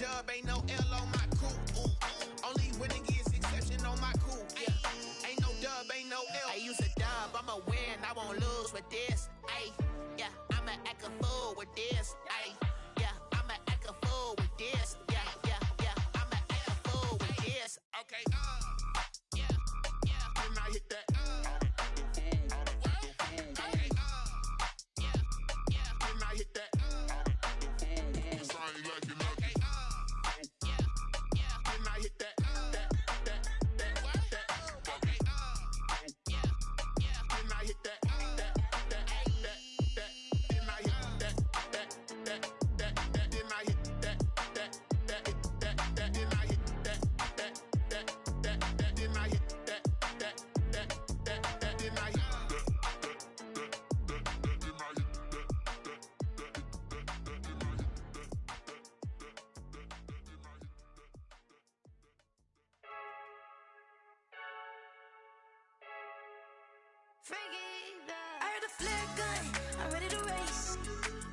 dub, ain't no L on my coupe. Only winning is exception on my coupe. Yeah. Ain't no dub, ain't no L. I use a dub, I'ma win, I won't lose with this. Ay, yeah, I'ma act a fool with this. Ay, yeah, I'ma act a fool with this. Yeah, yeah, yeah, I'ma act a fool with this. Okay, yeah, yeah. When I hit that, okay, yeah, yeah. When I hit that, cause I ain't like it nothing. Okay, yeah, yeah. When I hit that, okay, yeah, yeah. When I hit that, then I hit that, then I hit that, then I hit that, then I hit I heard a flare gun, I'm ready to race.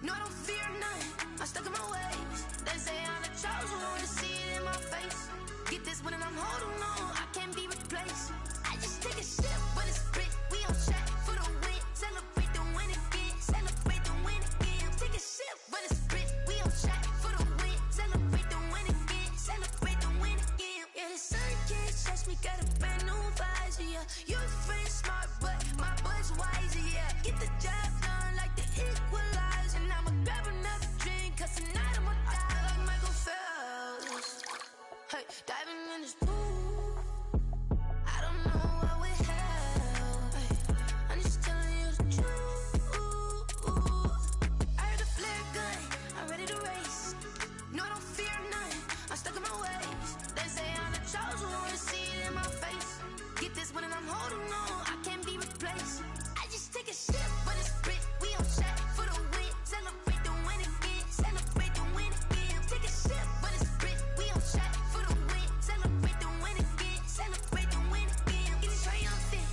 No, I don't fear none, I'm stuck in my ways. They say I'm the chosen one, see it in my face. Get this one and I'm holding on, I can't be replaced. I just take a sip, but it's split. We on track for the win. Celebrate the win again, celebrate the win again. Take a sip, but it's split. We on track for the win. Celebrate the win again, celebrate the win again. Yeah, the sun can't touch me, got a brand new visor. Yeah, your friend smart, but my boy's wiser. Yeah, get the job done like the equalizer. And I'ma grab another drink, cause tonight I'ma die like Michael Phelps. Hey, diving in this pool, I don't know what we have. Hey, I'm just telling you the truth. I heard a flare gun, I'm ready to race. No, I don't fear none, I'm stuck in my ways. They say I'm the chosen one, see it in my face. Get this one and I'm holding on, I can't be replaced. I just take a sip, but it's split. We on track for the win. Celebrate the win again, celebrate the win again. Take a sip, but it's split. We on track for the win. Celebrate the win again, celebrate the win again. Get it triumphant,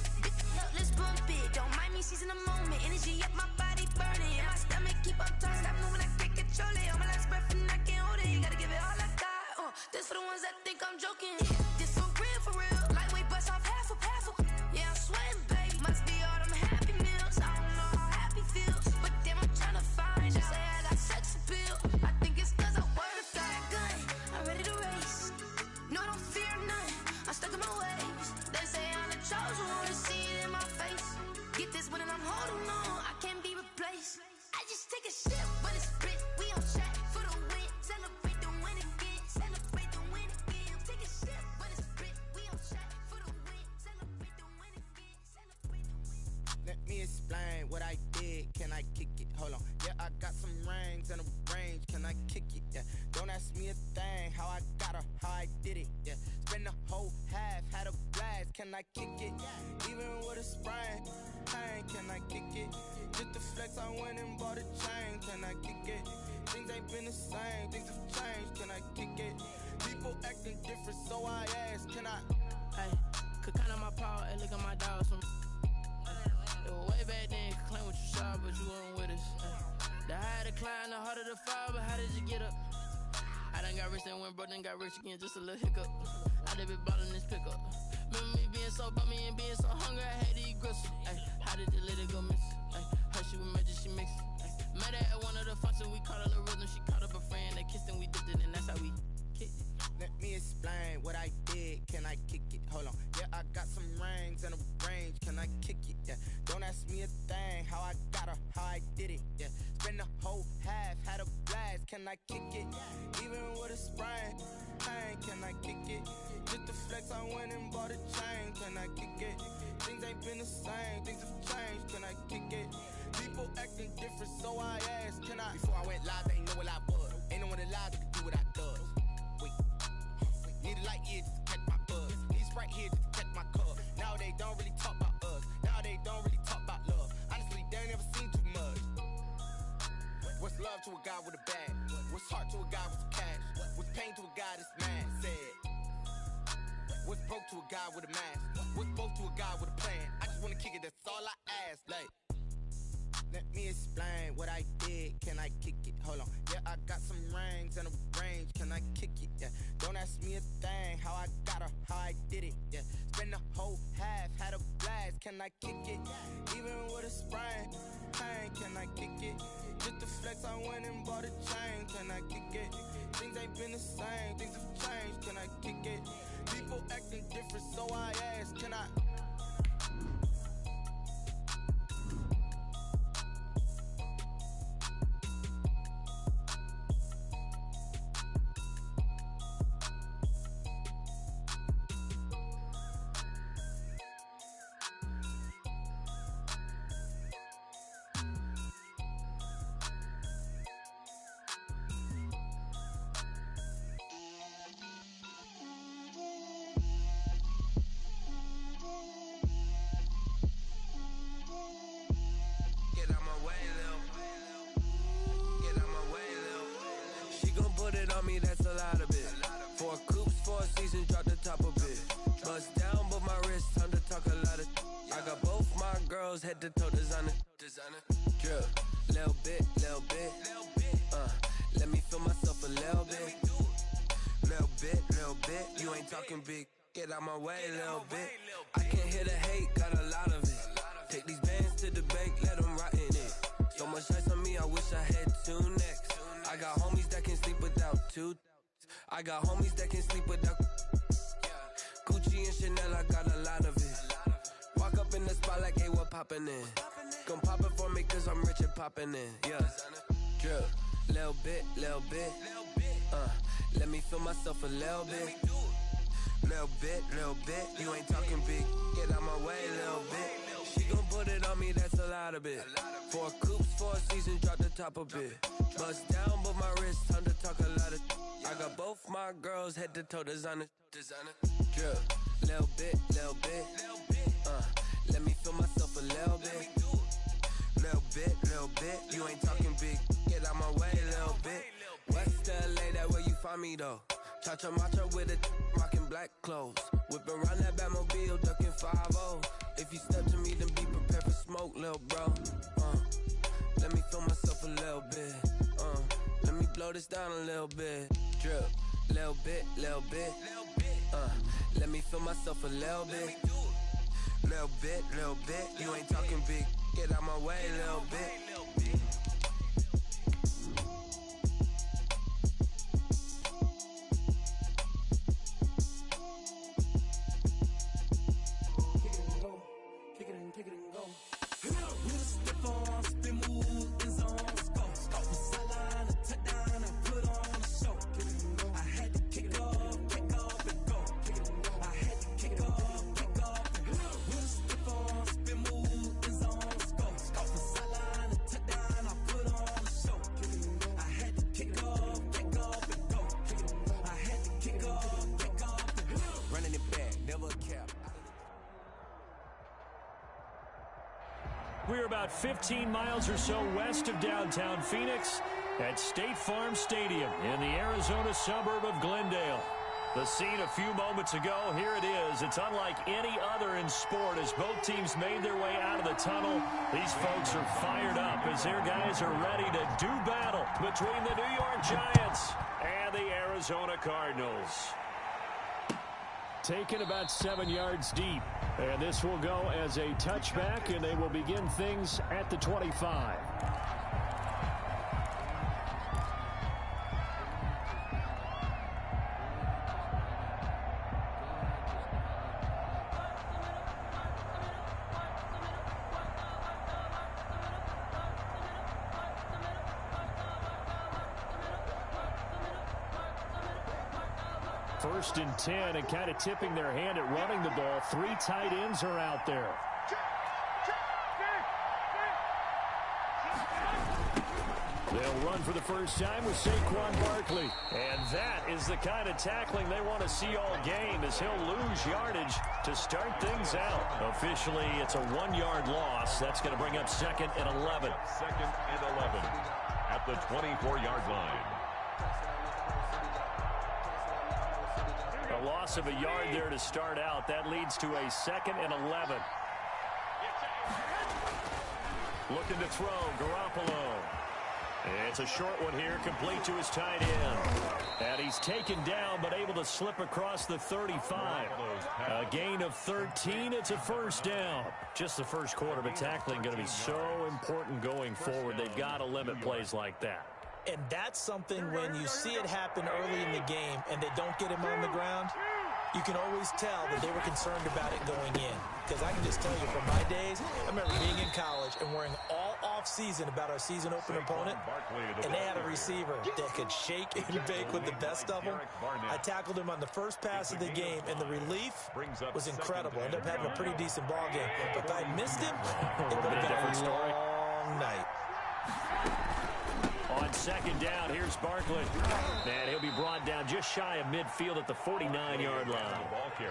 up, let's bump it. Don't mind me seizing the moment. Energy up, my body burning, and my stomach keep on turning. Stop moving, I can't control it. On my last breath and I can't hold it. You gotta give it all I got. This for the ones that think I'm joking. This for real, for real. Lightweight bust off half a. Yeah, I'm sweating, babe. Must be all them happy meals. I don't know how happy feels, but damn, I'm tryna find you. Say I got sex appeal. I think it's cause I wear the fire gun. I'm ready to race. No, I don't fear none. I'm stuck in my ways. They say I'm the chosen one, see it in my face. Get this one and I'm holding on, I can't be replaced. I just take a sip, but it's split. We on track for the win. Celebrate the win again. Celebrate the win again. Take a sip, but it's split. We on track for the win. Celebrate the win again. Celebrate the win. Let me explain what I did. Can I kick it? Hold on. Yeah, I got some rings and a range. Can I kick it? Yeah. Don't ask me a thing. How I got her, how I did it. Yeah. Spend the whole half, had a blast. Can I kick it? Even with a sprain. Hey, can I kick it? Just the flex, I went and bought a chain. Can I kick it? Things ain't been the same. Things have changed. Can I kick it? People acting different, so I ask. Can I? Hey, could count on my power and look at my dogs. It was way back then, could claim what you saw, but you weren't with us. The higher the climb, the harder the fall, but how did you get up? I done got rich and went broke, then got rich again, just a little hiccup. I done been ballin' this pickup. Remember me being so bummy and being so hungry, I had to eat gristle. Ay, how did you let it go miss? Ay, her she was magic, she mixed. Met her at one of the functions, we caught her the rhythm, she caught up a friend, they kissed and we dipped it, and that's how we kicked it. Let me explain what I did. Can I kick it? Hold on. Yeah, I got some rings and a range. Can I kick it? Yeah. Don't ask me a thing. How I got her, how I did it. Yeah. Spend the whole half, had a blast. Can I kick it? Even with a sprain. Hey, can I kick it? Just the flex, I went and bought a chain. Can I kick it? Things ain't been the same. Things have changed. Can I kick it? People acting different, so I asked. Can I? Before I went live, they ain't know what I was. Ain't no one alive that can do what I does. Need a light year just to catch my buzz. Need Sprite here just to catch my cup. Now they don't really talk about us. Now they don't really talk about love. Honestly, they ain't never seen too much. What's love to a guy with a bag? What's heart to a guy with some cash? What's pain to a guy that's mad? Said. What's broke to a guy with a mask? What's both to a guy with a plan? I just wanna kick it, that's all I ask. Like, let me explain. explain what I did. Can I kick it? Hold on. Yeah, I got some rings and a range. Can I kick it? Yeah. Don't ask me a thing. How I got her, how I did it. Yeah. Spend the whole half, had a blast. Can I kick it? Even with a sprain, pain. Can I kick it? Just to flex, I went and bought a chain. Can I kick it? Things ain't been the same. Things have changed. Can I kick it? People acting different, so I ask. Can I? That's a lot of it. 4 coops, 4 seasons, drop the top of it. Bust down, but my wrist, time to talk a lot of. I got both my girls head to toe designer. Drip, little bit. Let me feel myself a little bit. Little bit. You ain't talking big. Get out my way, little bit. I can't hear the hate, got a lot of it. Take these bands to the bank, let them rot in it. So much ice on me, I wish I had 2 necks. I got homies that can sleep without 2. I got homies that can sleep without Gucci and Chanel, I got a lot of it. Walk up in the spot like, hey, what poppin' in? Come pop it for me cause I'm rich and poppin' in. Yeah, drip, little bit. Let me feel myself a little bit. Little bit. You ain't talking big. Get out my way, little bit. She gon' put it on me, that's a lot of it. 4 coops, 4 seasons, drop the top a bit. Bust down, but my wrist, time to talk a lot of. I got both my girls head to toe designer. Drip, little bit. Let me feel myself a little bit. Little bit. You ain't talking big. Get out my way, little bit. West LA, that where you find me though. Cha-cha matcha with a rockin' black clothes. Whip around that Batmobile, ducking 5-0. If you step to me, then be prepared for smoke, lil' bro. Let me feel myself a little bit. Let me blow this down a little bit. Drip, little bit. Let me feel myself a little bit. Little bit. You ain't talking big. Get out my way, little bit. We're about 15 miles or so west of downtown Phoenix at State Farm Stadium in the Arizona suburb of Glendale. The scene a few moments ago, here it is. It's unlike any other in sport as both teams made their way out of the tunnel. These folks are fired up as their guys are ready to do battle between the New York Giants and the Arizona Cardinals. Taken about 7 yards deep. And this will go as a touchback, and they will begin things at the 25. First and 10, and kind of tipping their hand at running the ball. 3 tight ends are out there. They'll run for the first time with Saquon Barkley. And that is the kind of tackling they want to see all game, as he'll lose yardage to start things out. Officially, it's a 1-yard loss. That's going to bring up 2nd and 11. 2nd and 11 at the 24-yard line. A loss of a yard there to start out. That leads to a 2nd and 11. Looking to throw, Garoppolo. It's a short one here, complete to his tight end. And he's taken down, but able to slip across the 35. A gain of 13, it's a first down. Just the first quarter, but tackling going to be so important going forward. They've got to limit plays like that. And that's something when you see it happen early in the game and they don't get him on the ground, you can always tell that they were concerned about it going in. Because I can just tell you from my days, I remember being in college and worrying all off-season about our season opener opponent, and they had a receiver that could shake and bake with the best of them. I tackled him on the first pass of the game, and the relief was incredible. Ended up having a pretty decent ball game. But if I missed him, it would have been a long night. On second down, here's Barkley. And he'll be brought down just shy of midfield at the 49-yard line.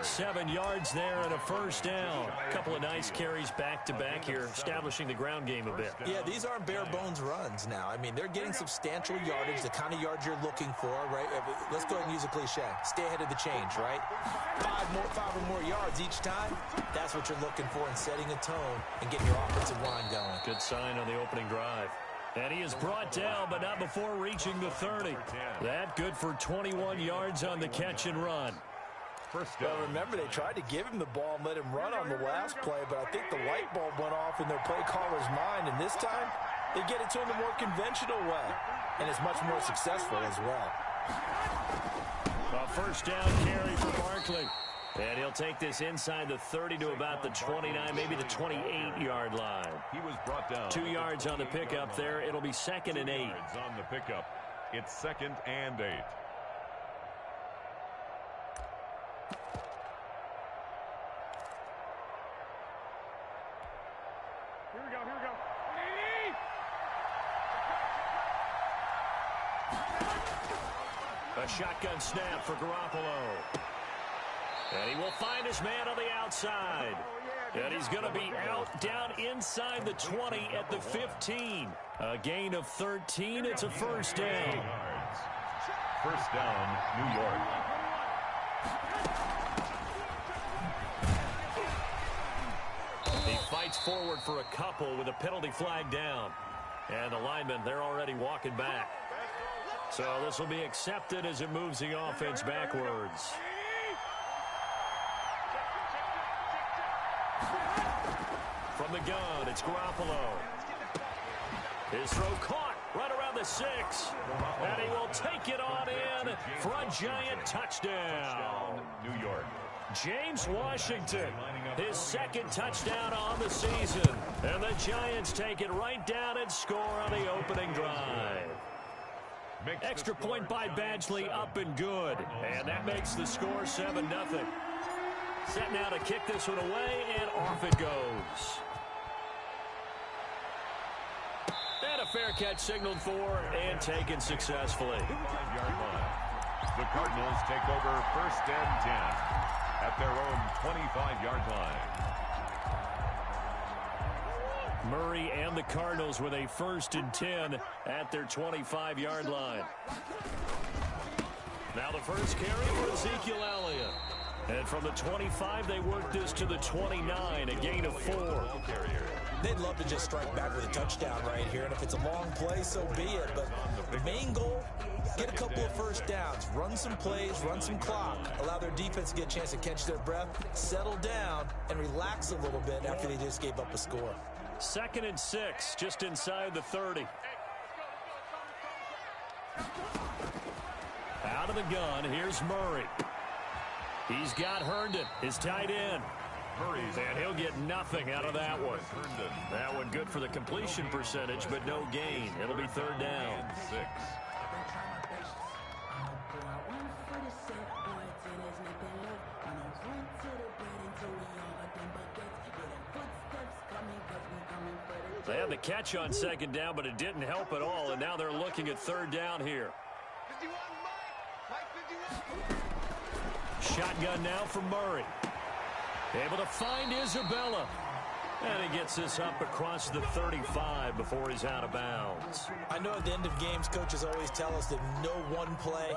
7 yards there and a first down. A couple of nice carries back-to-back here, establishing the ground game a bit. Yeah, these aren't bare-bones runs now. I mean, they're getting substantial yardage, the kind of yards you're looking for, right? Let's go ahead and use a cliche. Stay ahead of the change, right? Five or more yards each time, that's what you're looking for in setting a tone and getting your offensive line going. Good sign on the opening drive. And he is brought down, but not before reaching the 30. That good for 21 yards on the catch and run. Well, remember, they tried to give him the ball and let him run on the last play, but I think the light bulb went off in their play caller's mind, and this time they get it to him the more conventional way, and it's much more successful as well. A first down carry for Barkley. And he'll take this inside the 30 to about the 29, maybe the 28-yard line. He was brought down. 2 yards on the pickup there. It'll be 2nd and 8. On the pickup. It's 2nd and 8. Here we go. A shotgun snap for Garoppolo. And he will find his man on the outside. And he's going to be out down inside the 20 at the 15. A gain of 13. It's a first down. First down, New York. He fights forward for a couple with a penalty flag down. And the linemen, they're already walking back. So this will be accepted as it moves the offense backwards. From the gun, it's Garoppolo. His throw caught right around the 6. And he will take it on in for a giant touchdown. New York. James Washington, his 2nd touchdown on the season. And the Giants take it right down and score on the opening drive. Extra point by Badgley, up and good. And that makes the score 7-0. Set now to kick this one away, and off it goes. And a fair catch signaled for and taken successfully. 5-yard line. The Cardinals take over 1st and 10 at their own 25-yard line. Murray and the Cardinals with a 1st and 10 at their 25-yard line. Now the first carry for Ezekiel Elliott. And from the 25, they work this to the 29, a gain of 4. They'd love to just strike back with a touchdown right here, and if it's a long play, so be it. But the main goal, get a couple of first downs, run some plays, run some clock, allow their defense to get a chance to catch their breath, settle down, and relax a little bit after they just gave up a score. 2nd and 6, just inside the 30. Out of the gun, here's Murray. He's got Herndon, his tight end. And he'll get nothing out of that one. That one good for the completion percentage, but no gain. It'll be 3rd down. 6. They had the catch on 2nd down, but it didn't help at all, and now they're looking at 3rd down here. Shotgun now from Murray. Able to find Isabella. And he gets this up across the 35 before he's out of bounds. I know at the end of games, coaches always tell us that no one play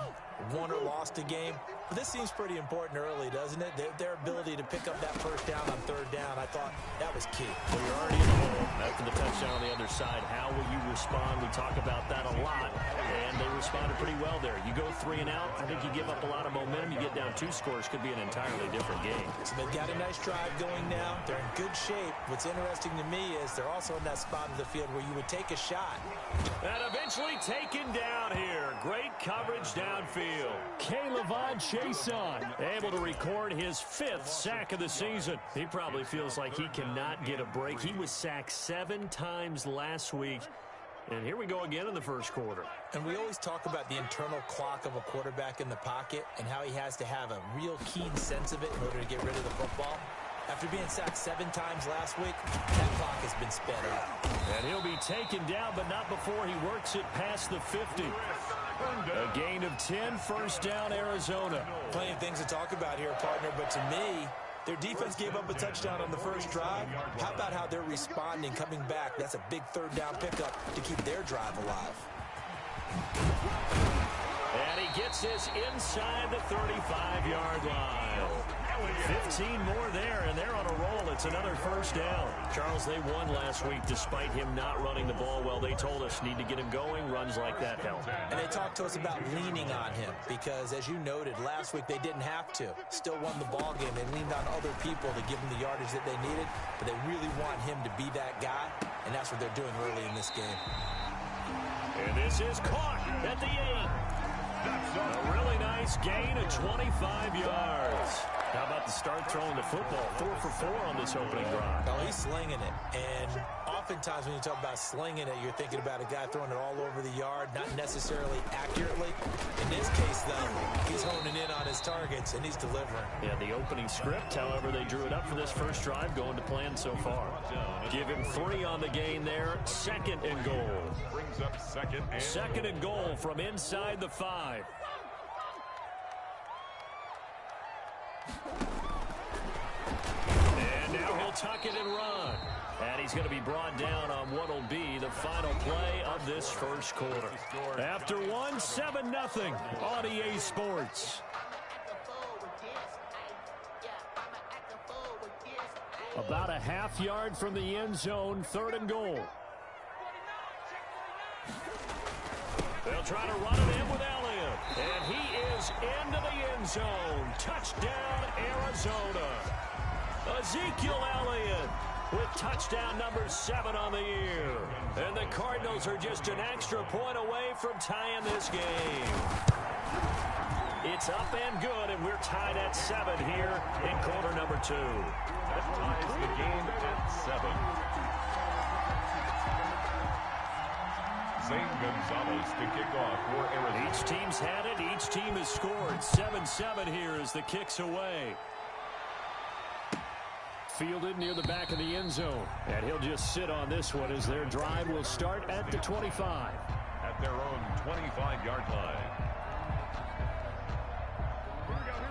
won or lost a game. This seems pretty important early, doesn't it? Their ability to pick up that first down on third down, I thought that was key. Well, you're already in the hole after the touchdown on the other side. How will you respond? We talk about that a lot, and they responded pretty well there. You go 3 and out, I think you give up a lot of momentum. You get down 2 scores, could be an entirely different game. So they've got a nice drive going now. They're in good shape. What's interesting to me is they're also in that spot of the field where you would take a shot. And eventually taken down here. Great coverage downfield. Califatsbayboy able to record his 5th sack of the season. He probably feels like he cannot get a break. He was sacked 7 times last week. And here we go again in the first quarter. And we always talk about the internal clock of a quarterback in the pocket and how he has to have a real keen sense of it in order to get rid of the football. After being sacked 7 times last week, that clock has been sped up. And he'll be taken down, but not before he works it past the 50. A gain of 10, first down, Arizona. Plenty of things to talk about here, partner, but to me, their defense gave up a touchdown on the first drive. How about how they're responding, coming back? That's a big third down pickup to keep their drive alive. And he gets this inside the 35-yard line. 15 more there, and they're on a roll. It's another first down. Charles, they won last week despite him not running the ball well. They told us need to get him going. Runs like that help. And they talked to us about leaning on him because, as you noted, last week they didn't have to. Still won the ball game. They leaned on other people to give them the yardage that they needed, but they really want him to be that guy, and that's what they're doing early in this game. And this is caught at the 8. A really nice gain of 25 yards. How about the start throwing the football? 4 for 4 on this opening drive. Well, he's slinging it. And oftentimes when you talk about slinging it, you're thinking about a guy throwing it all over the yard, not necessarily accurately. In this case, though, he's honing in on his targets, and he's delivering. Yeah, the opening script, however, they drew it up for this first drive, going to plan so far. Give him 3 on the gain there. 2nd and goal. Brings up 2nd and goal from inside the 5. And now he'll tuck it and run. And he's going to be brought down on what will be the final play of this first quarter. After 1, 7-0 on EA Sports. About a half yard from the end zone, 3rd and goal. They'll try to run it in with Elliott. And he is into the end zone. Touchdown, Arizona. Ezekiel Elliott with touchdown number 7 on the year. And the Cardinals are just an extra point away from tying this game. It's up and good, and we're tied at 7 here in quarter number 2. That ties the game at 7. Zane Gonzalez to kick off for Arizona. Each team's had it. Each team has scored. 7-7 here as the kick's away. Fielded near the back of the end zone. And he'll just sit on this one as their drive will start at the 25. At their own 25-yard line.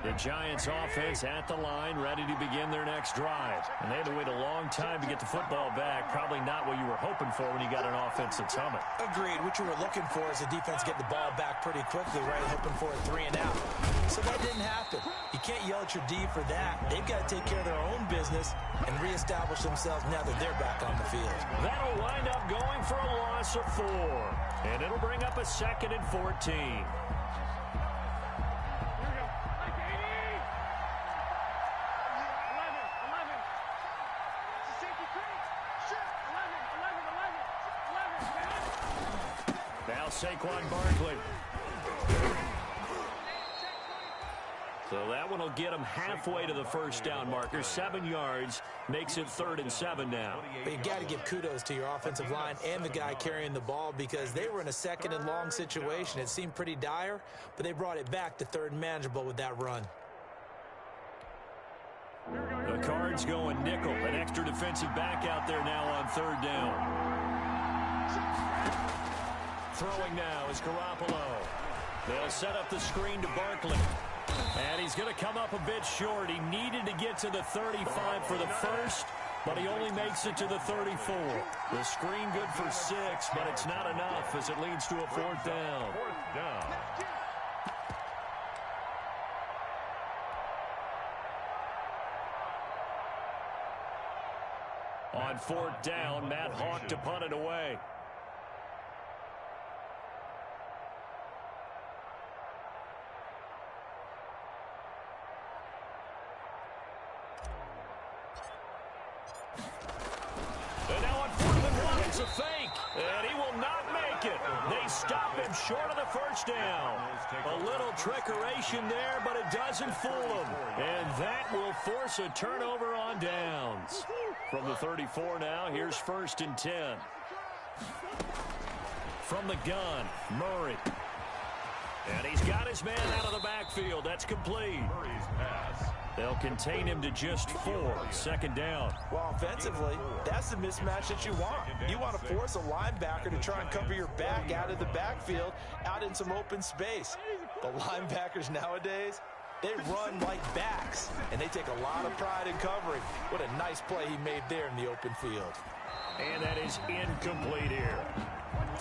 The Giants offense at the line, ready to begin their next drive. And they had to wait a long time to get the football back. Probably not what you were hoping for when you got an offense that's humming. Agreed. What you were looking for is the defense get the ball back pretty quickly, right? Hoping for a 3 and out. So that didn't happen. You can't yell at your D for that. They've got to take care of their own business and reestablish themselves now that they're back on the field. That'll wind up going for a loss of 4. And it'll bring up a 2nd and 14. Now Saquon Barkley. So that one will get him halfway to the first down marker. 7 yards makes it 3rd and 7 now. But you got to give kudos to your offensive line and the guy carrying the ball because they were in a 2nd and long situation. It seemed pretty dire, but they brought it back to 3rd and manageable with that run. The Cards going nickel. An extra defensive back out there now on 3rd down. Throwing now is Garoppolo. They'll set up the screen to Barkley. And he's going to come up a bit short. He needed to get to the 35 for the first, but he only makes it to the 34. The screen good for 6, but it's not enough as it leads to a 4th down. On fourth down, Matt Hawk to punt it away. And now on 4th and 1, it's a fake. And he will not make it. They stop him short of the first down. A little trickeration there, but it doesn't fool him. And that will force a turnover on downs. From the 34 now, here's 1st and 10. From the gun, Murray. And he's got his man out of the backfield. That's complete. Murray's pass. They'll contain him to just 4. 2nd down. Well, offensively, that's the mismatch that you want. You want to force a linebacker to try and cover your back out of the backfield, out in some open space. The linebackers nowadays, they run like backs, and they take a lot of pride in covering. What a nice play he made there in the open field. And that is incomplete here.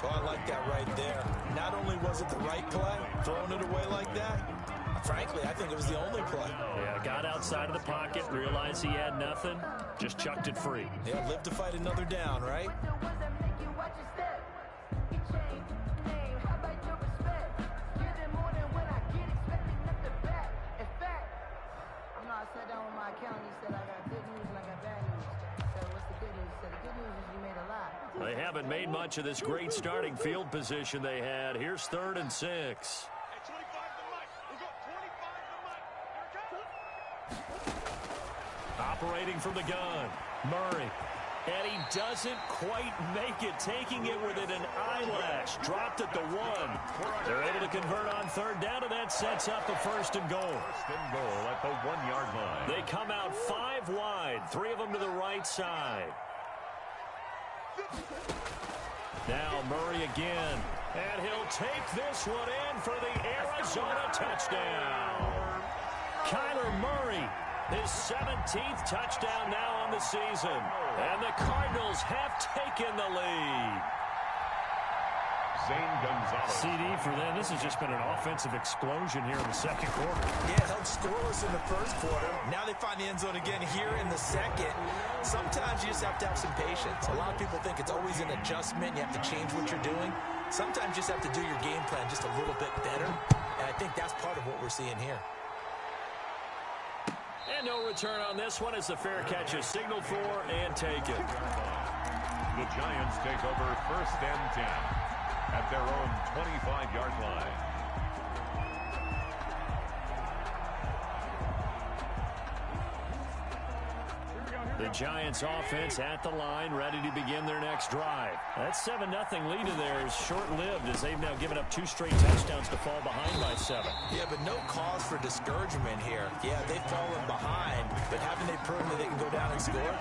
Oh, I like that right there. Not only was it the right play, throwing it away like that, frankly, I think it was the only play. Yeah, got outside of the pocket, realized he had nothing, just chucked it free. Yeah, live to fight another down, right? They haven't made much of this great starting field position they had. Here's 3rd and 6. Operating from the gun, Murray. And he doesn't quite make it, taking it within an eyelash. Dropped at the 1. They're able to convert on 3rd down, and that sets up a 1st and goal. 1st and goal at the 1-yard line. They come out 5 wide, 3 of them to the right side. Now Murray again, and he'll take this one in for the Arizona touchdown. Kyler Murray, his 17th touchdown now on the season, and the Cardinals have taken the lead. Zane Gonzalez. CD for them. This has just been an offensive explosion here in the 2nd quarter. Yeah, held scoreless in the 1st quarter. Now they find the end zone again here in the 2nd. Sometimes you just have to have some patience. A lot of people think it's always an adjustment. You have to change what you're doing. Sometimes you just have to do your game plan just a little bit better. And I think that's part of what we're seeing here. And no return on this one as the fair catch is signaled for and taken. The Giants take over 1st and 10 at their own 25-yard line. The Giants offense at the line, ready to begin their next drive. That 7-0 lead of theirs short-lived as they've now given up 2 straight touchdowns to fall behind by 7. Yeah, but no cause for discouragement here. Yeah, they've fallen behind, but haven't they proven that they can go down and score?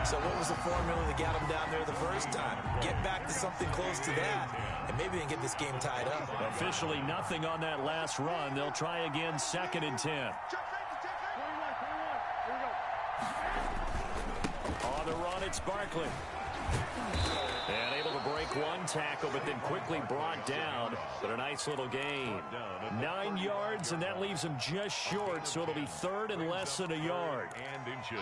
So what was the formula that got them down there the first time? Get back to something close to that, and maybe they can get this game tied up. Officially nothing on that last run. They'll try again 2nd and 10. On the run, it's Barkley. And able to break one tackle, but then quickly brought down. But a nice little gain. 9 yards, and that leaves him just short, so it'll be 3rd and less than a yard. And inches.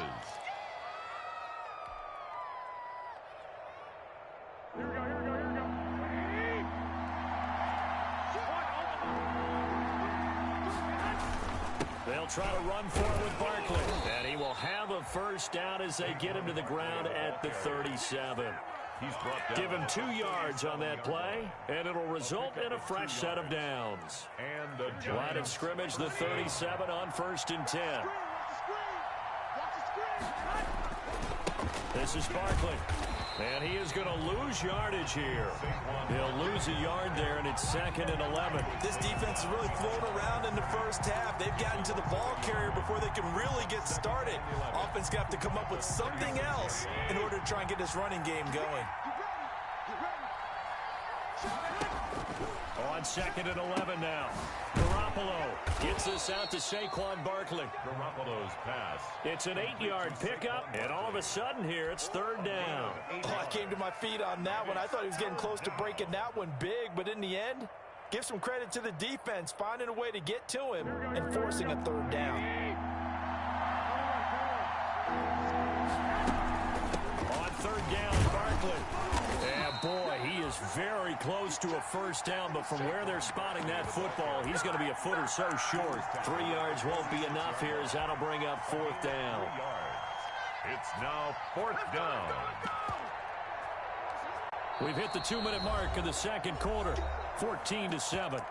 They'll try to run for it with Barkley. And he will have a 1st down as they get him to the ground at the 37. He's brought down. Give him 2 yards on that play, and it'll result in a fresh set of downs. And the Line of scrimmage, the 37 on 1st and 10. This is Barkley. And he is going to lose yardage here. He'll lose a yard there, and it's 2nd and 11. This defense has really flown around in the first half. They've gotten to the ball carrier before they can really get started. Offense got to come up with something else in order to try and get this running game going. On 2nd and 11 now. Garoppolo gets this out to Saquon Barkley. Garoppolo's pass. It's an 8-yard pickup, and all of a sudden here, it's 3rd down. Oh, I came to my feet on that one. I thought he was getting close to breaking that one big, but in the end, give some credit to the defense, finding a way to get to him and forcing a 3rd down. On third down, Barkley. And boy, he is very close to a first down, but from where they're spotting that football, he's going to be a foot or so short. 3 yards won't be enough here as that'll bring up fourth down. It's now fourth down. We've hit the 2-minute mark of the second quarter, 14-7.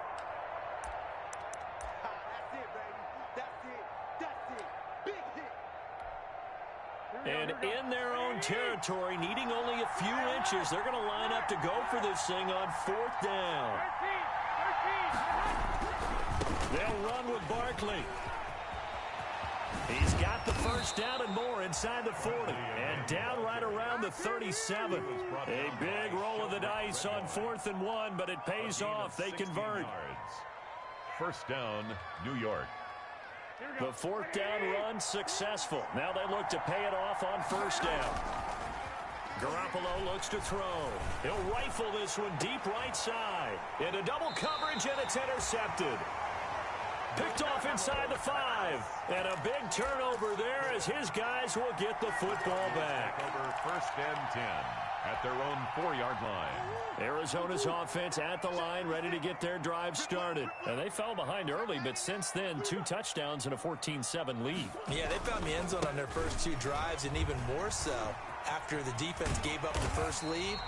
And in their own territory, needing only a few inches, they're going to line up to go for this thing on fourth down. They'll run with Barkley. He's got the first down and more inside the 40. And down right around the 37. A big roll of the dice on 4th and 1, but it pays off. They convert. First down, New York. The fourth down run successful. Now they look to pay it off on first down. Garoppolo looks to throw. He'll rifle this one deep right side. Into double coverage, and it's intercepted. Picked off inside the 5. And a big turnover there as his guys will get the football back. Over first and 10 at their own 4-yard line. Arizona's offense at the line, ready to get their drive started. And they fell behind early, but since then, 2 touchdowns and a 14-7 lead. Yeah, they found the end zone on their first 2 drives, and even more so after the defense gave up the first lead.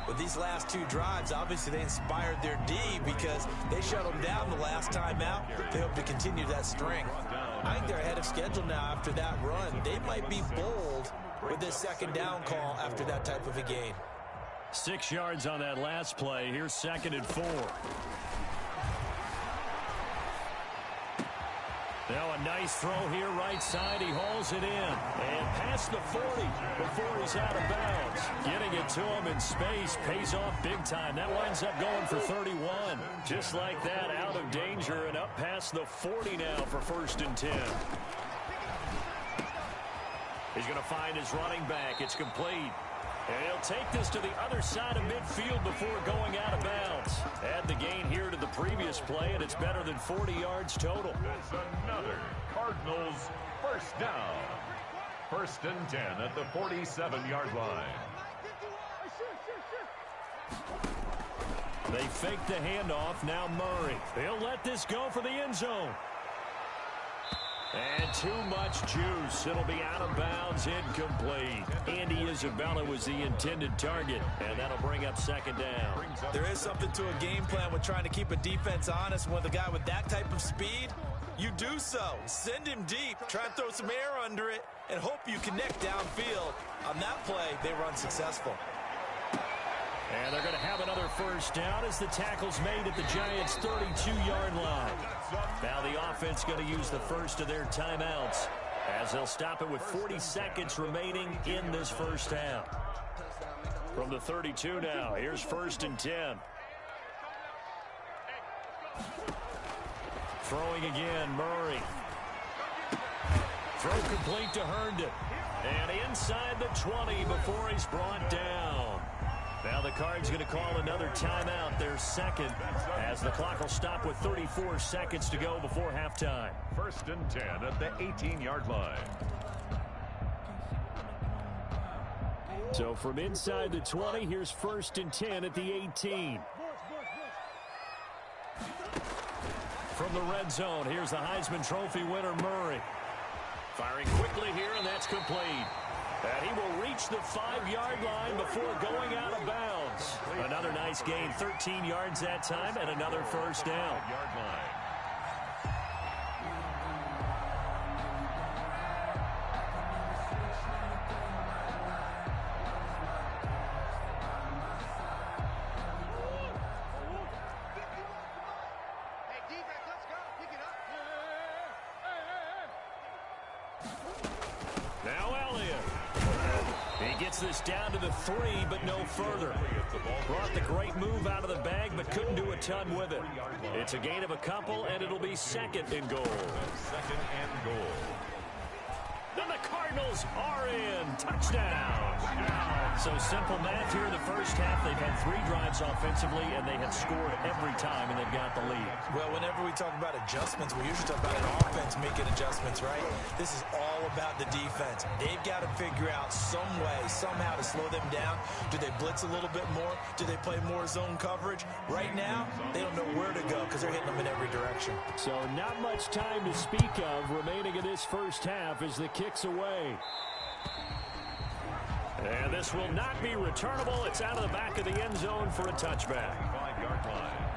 With these last 2 drives, obviously they inspired their D because they shut them down the last time out. They hope to continue that string. I think they're ahead of schedule now after that run. They might be bold with this second down call after that type of a game. 6 yards on that last play. Here's 2nd and 4. Now a nice throw here right side. He hauls it in. And past the 40 before he's out of bounds. Getting it to him in space pays off big time. That winds up going for 31. Just like that, out of danger and up past the 40 now for 1st and 10. He's going to find his running back. It's complete. And he'll take this to the other side of midfield before going out of bounds. Add the gain here to the previous play, and it's better than 40 yards total. It's another Cardinals first down. 1st and 10 at the 47-yard line. They fake the handoff. Now Murray. He'll let this go for the end zone. And too much juice. It'll be out of bounds, incomplete. Andy Isabella was the intended target, and that'll bring up 2nd down. There is something to a game plan with trying to keep a defense honest. With a guy with that type of speed, you do so. Send him deep. Try and throw some air under it and hope you connect downfield. On that play, they run successful. And they're going to have another first down as the tackle's made at the Giants' 32-yard line. Now the offense going to use the first of their timeouts as they'll stop it with 40 seconds remaining in this first half. From the 32 now, here's 1st and 10. Throwing again, Murray. Throw complete to Herndon. And inside the 20 before he's brought down. Now the Cards going to call another timeout, their 2nd, as the clock will stop with 34 seconds to go before halftime. 1st and 10 at the 18-yard line. So from inside the 20, here's 1st and 10 at the 18. From the red zone, here's the Heisman Trophy winner, Murray. Firing quickly here, and that's complete. And he will reach the 5-yard line before going out of bounds. Another nice gain, 13 yards that time, and another first down. This down to the 3, but no further. Brought the great move out of the bag, but couldn't do a ton with it. It's a gain of a couple, and it'll be 2nd and goal. 2nd and goal. Then the Cardinals are in. Touchdown. So simple math here in the first half. They've had 3 drives offensively, and they have scored every time, and they've got the lead. Well, whenever we talk about adjustments, we usually talk about an offense offense making adjustments, right? This is all about the defense. They've got to figure out some way, somehow to slow them down. Do they blitz a little bit more? Do they play more zone coverage? Right now, they don't know where to go because they're hitting them in every direction. So not much time to speak of remaining in this first half as the kick's away. And this will not be returnable. It's out of the back of the end zone for a touchback. 5-yard line.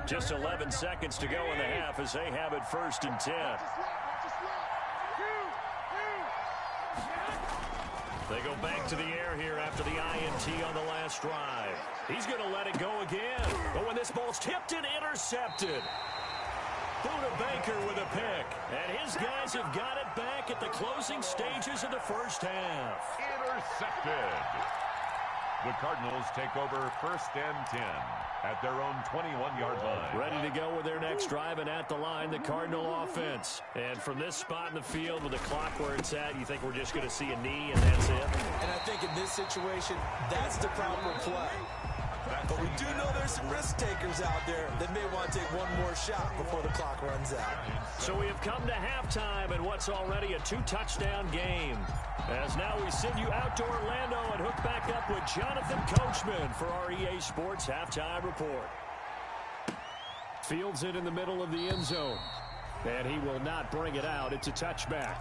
Just 11 seconds to go in the half as they have it 1st and 10. They go back to the air here after the INT on the last drive. He's going to let it go again. But when this ball's tipped and intercepted. Buda Baker with a pick. And his guys have got it back at the closing stages of the first half. Intercepted. The Cardinals take over 1st and 10 at their own 21-yard line. Ready to go with their next drive, and at the line, the Cardinal offense. And from this spot in the field with the clock where it's at, you think we're just going to see a knee and that's it? And I think in this situation, that's the proper play. But we do know there's some risk takers out there that may want to take one more shot before the clock runs out. So we have come to halftime in what's already a 2-touchdown game. As now we send you out to Orlando and hook back up with Jonathan Coachman for our EA Sports Halftime Report. Fields it in the middle of the end zone. And he will not bring it out. It's a touchback.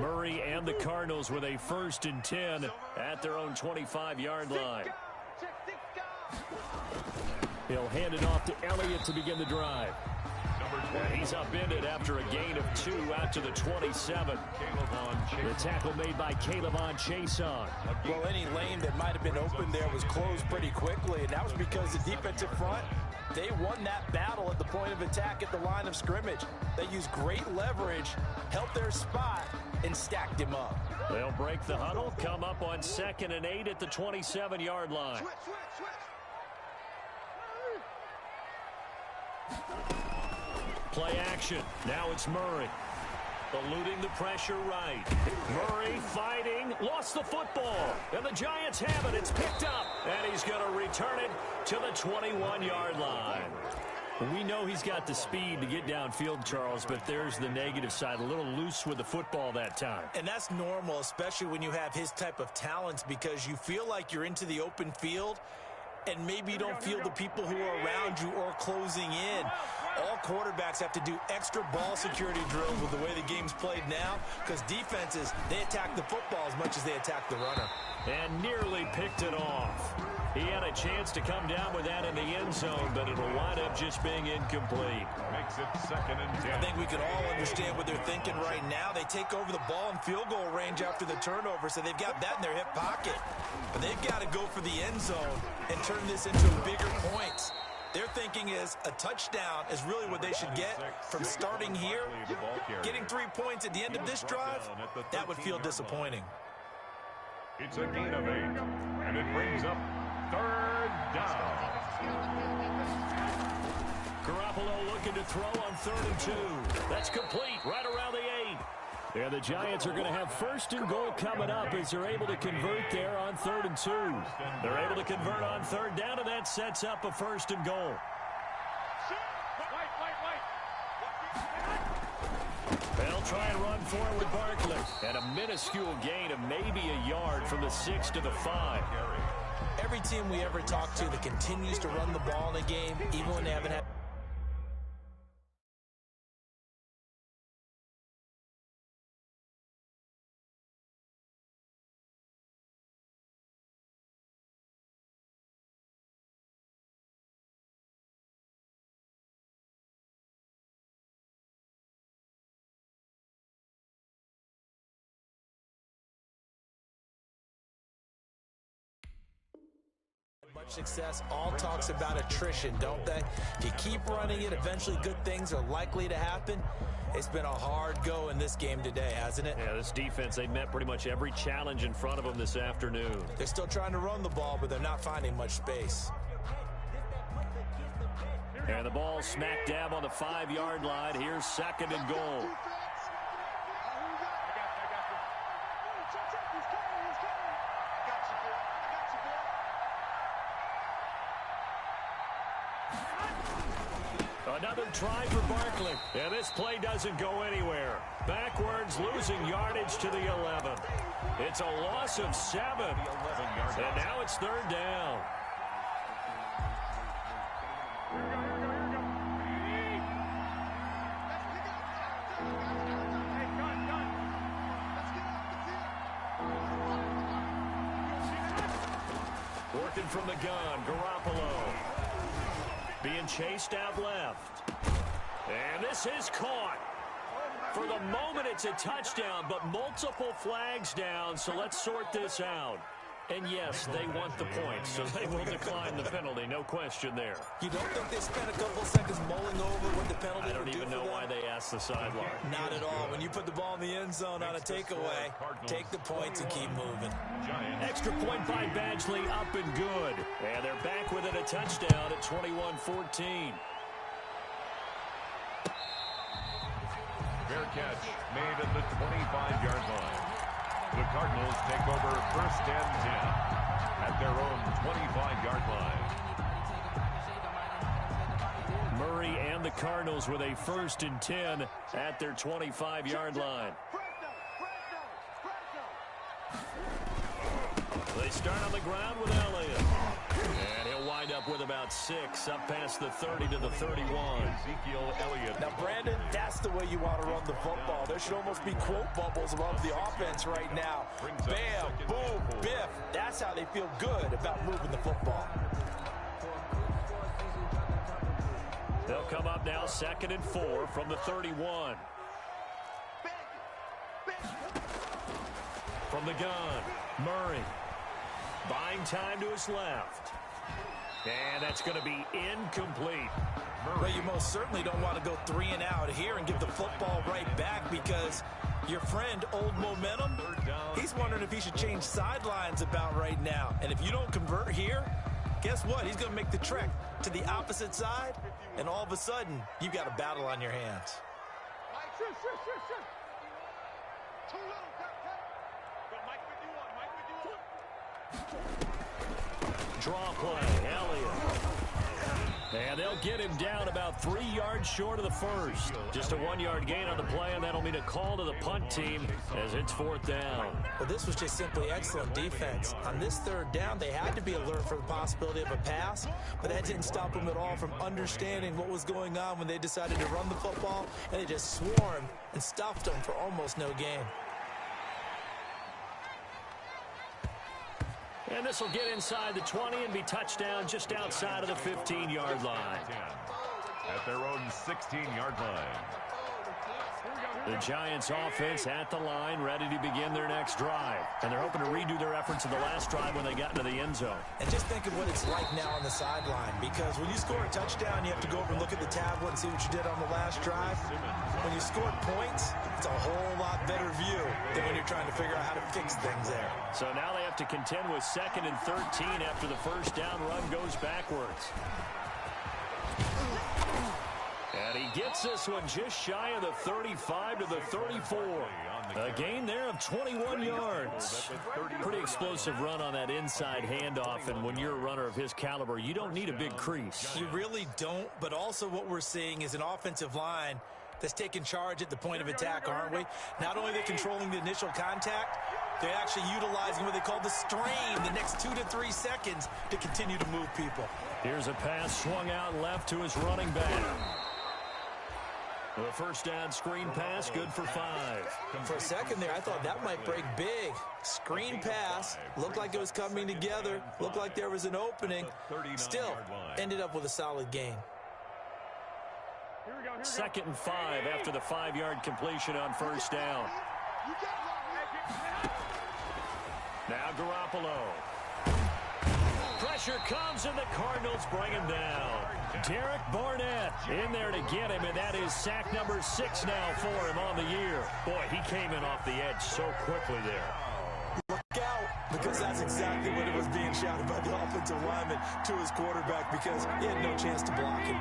Murray and the Cardinals with a 1st and 10 at their own 25-yard line. He'll hand it off to Elliott to begin the drive. And he's upended after a gain of 2 out to the 27. The tackle made by Caleb Chason. Well, any lane that might have been open there was closed pretty quickly, and that was because the defensive front, they won that battle at the point of attack at the line of scrimmage. They used great leverage, held their spot, and stacked him up. They'll break the huddle, come up on 2nd and 8 at the 27-yard line. Play action. Now it's Murray. Eluding the pressure right. Murray fighting. Lost the football. And the Giants have it. It's picked up. And he's going to return it to the 21-yard line. We know he's got the speed to get downfield, Charles, but there's the negative side. A little loose with the football that time. And that's normal, especially when you have his type of talents, because you feel like you're into the open field and maybe you don't feel the people who are around you or closing in. All quarterbacks have to do extra ball security drills with the way the game's played now, because defenses, they attack the football as much as they attack the runner. And nearly picked it off. He had a chance to come down with that in the end zone, but it'll wind up just being incomplete. Makes it 2nd and 10. I think we can all understand what they're thinking right now. They take over the ball in field goal range after the turnover, so they've got that in their hip pocket. But they've got to go for the end zone and turn this into bigger points. Their thinking is a touchdown is really what they should get from starting here. Getting 3 points at the end of this drive, that would feel disappointing. It's a gain of 8, and it brings up 3rd down. Garoppolo looking to throw on 3rd and 2. That's complete right around the 8. And the Giants are going to have 1st and goal coming up as they're able to convert there on 3rd and 2. They're able to convert on 3rd down, and that sets up a 1st and goal. They'll try and run forward Barkley. And a minuscule gain of maybe a yard from the 6 to the 5. Every team we ever talk to that continues to run the ball in a game, even when they haven't had much success, all talks about attrition, don't they? If you keep running it, eventually good things are likely to happen. It's been a hard go in this game today, hasn't it? Yeah, this defense, they met pretty much every challenge in front of them this afternoon. They're still trying to run the ball, but they're not finding much space. And the ball smack dab on the 5-yard line. Here's 2nd and goal. Another try for Barkley. And this play doesn't go anywhere. Backwards, losing yardage to the 11. It's a loss of 7. And now it's 3rd down. Working from the gun, Garoppolo. Being chased out left. And this is caught. For the moment, it's a touchdown, but multiple flags down, so let's sort this out. And yes, they want the points, so they will decline the penalty, no question there. You don't think they spent a couple seconds mulling over what the penalty I don't would do even know why they asked the sideline. Not at all. When you put the ball in the end zone on a takeaway, take the points and keep moving. Extra point by Badgley, up and good. And they're back within a touchdown at 21-14. Fair catch made at the 25-yard line. The Cardinals take over 1st and 10 at their own 25-yard line. Murray and the Cardinals with a 1st and 10 at their 25-yard line. They start on the ground with Elliott. And he'll wind up with about 6 up past the 30 to the 31. Ezekiel Elliott. Now, Brandon, that's the way you want to run the football. There should almost be quote bubbles above the offense right now. Bam, boom, biff. That's how they feel good about moving the football. They'll come up now 2nd and 4 from the 31. From the gun, Murray. Buying time to his left. And that's going to be incomplete. Well, you most certainly don't want to go 3 and out here and give the football right back because your friend, Old Momentum, he's wondering if he should change sidelines about right now. And if you don't convert here, guess what? He's going to make the trek to the opposite side, and all of a sudden, you've got a battle on your hands. Draw play, Elliott. And they'll get him down about 3 yards short of the first. Just a 1-yard gain on the play, and that'll mean a call to the punt team as it's 4th down. Well, this was just simply excellent defense. On this 3rd down, they had to be alert for the possibility of a pass, but that didn't stop them at all from understanding what was going on when they decided to run the football, and they just swarmed and stuffed them for almost no gain. And this will get inside the 20 and be touchdown just outside of the 15-yard line. At their own 16-yard line. The Giants offense at the line, ready to begin their next drive. And they're hoping to redo their efforts in the last drive when they got into the end zone. And just think of what it's like now on the sideline, because when you score a touchdown, you have to go over and look at the tablet and see what you did on the last drive. When you scored points, it's a whole lot better view than when you're trying to figure out how to fix things there. So now they have to contend with 2nd and 13 after the first down run goes backwards. And he gets this one just shy of the 35 to the 34. A gain there of 21 yards. Pretty explosive run on that inside handoff, and when you're a runner of his caliber, you don't need a big crease. You really don't, but also what we're seeing is an offensive line that's taking charge at the point of attack, aren't we? Not only are they controlling the initial contact, they're actually utilizing what they call the strain the next 2 to 3 seconds to continue to move people. Here's a pass swung out left to his running back. The first down screen pass, good for 5. For a second there, I thought that might break big. Screen pass, looked like it was coming together, looked like there was an opening. Still, ended up with a solid gain. 2nd and 5 after the 5-yard completion on first down. Now Garoppolo. Pressure comes, and the Cardinals bring him down. Derek Barnett in there to get him, and that is sack number 6 now for him on the year. Boy, he came in off the edge so quickly there. Look out, because that's exactly what it was being shouted by the offensive lineman to his quarterback, because he had no chance to block him.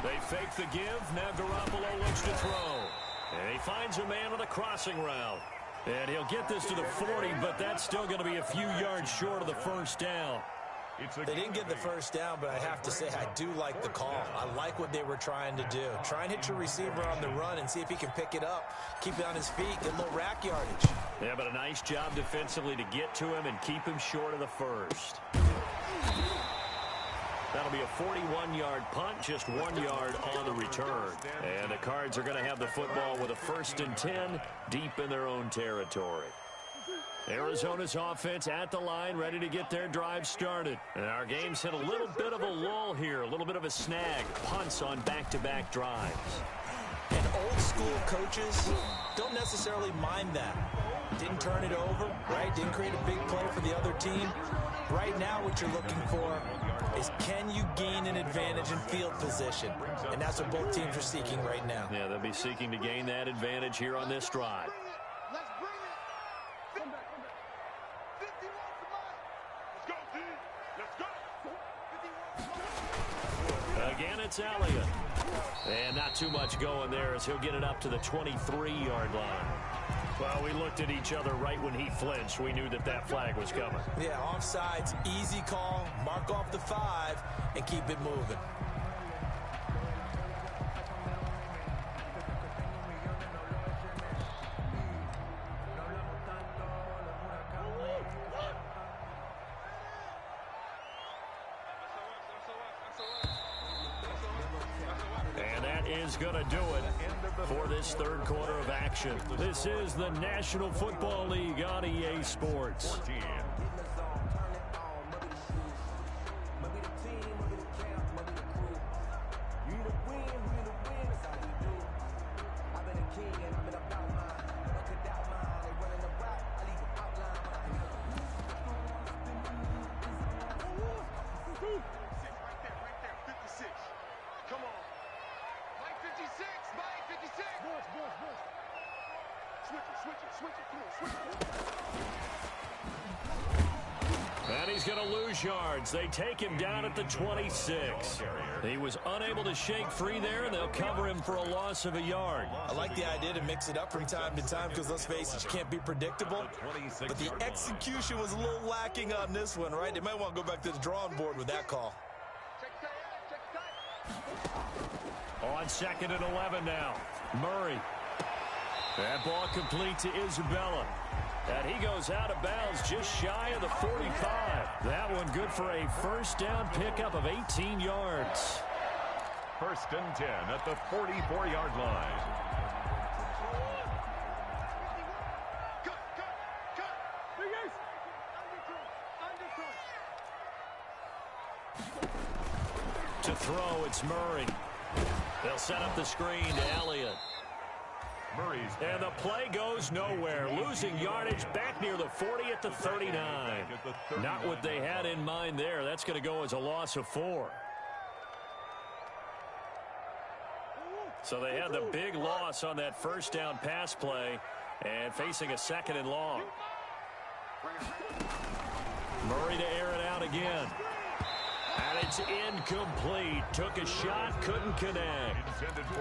They fake the give. Now Garoppolo looks to throw. And he finds a man on the crossing route. And he'll get this to the 40, but that's still going to be a few yards short of the first down. They didn't get the first down, but I have to say I do like the call. I like what they were trying to do. Try and hit your receiver on the run and see if he can pick it up, keep it on his feet, get a little rack yardage. Yeah, but a nice job defensively to get to him and keep him short of the first. That'll be a 41-yard punt, just 1 yard on the return. And the Cards are going to have the football with a 1st and 10 deep in their own territory. Arizona's offense at the line, ready to get their drive started. And our game's hit a little bit of a lull here, a little bit of a snag. Punts on back-to-back drives. And old-school coaches don't necessarily mind that. Didn't turn it over, right? Didn't create a big play for the other team. Right now what you're looking for is can you gain an advantage in field position? And that's what both teams are seeking right now. Yeah, they'll be seeking to gain that advantage here on this drive. Again, it's Elliott. And not too much going there as he'll get it up to the 23-yard line. Well, we looked at each other right when he flinched. We knew that that flag was coming. Yeah, offsides, easy call, mark off the 5, and keep it moving. Going to do it for this third quarter of action. This is the National Football League on EA Sports. And he's going to lose yards. They take him down at the 26. He was unable to shake free there, and they'll cover him for a loss of a yard. I like the idea to mix it up from time to time because, let's face it, you can't be predictable. But the execution was a little lacking on this one, right? They might want to go back to the drawing board with that call. On 2nd and 11 now. Murray. That ball complete to Isabella. And he goes out of bounds just shy of the 45. That one good for a first down pickup of 18 yards. 1st and 10 at the 44-yard line. To throw, it's Murray. They'll set up the screen to Elliott. And the play goes nowhere. Losing yardage back near the 40 at the 39. Not what they had in mind there. That's going to go as a loss of 4. So they had the big loss on that first down pass play and facing a 2nd and long. Murray to air it out again. And it's incomplete. Took a shot, couldn't connect.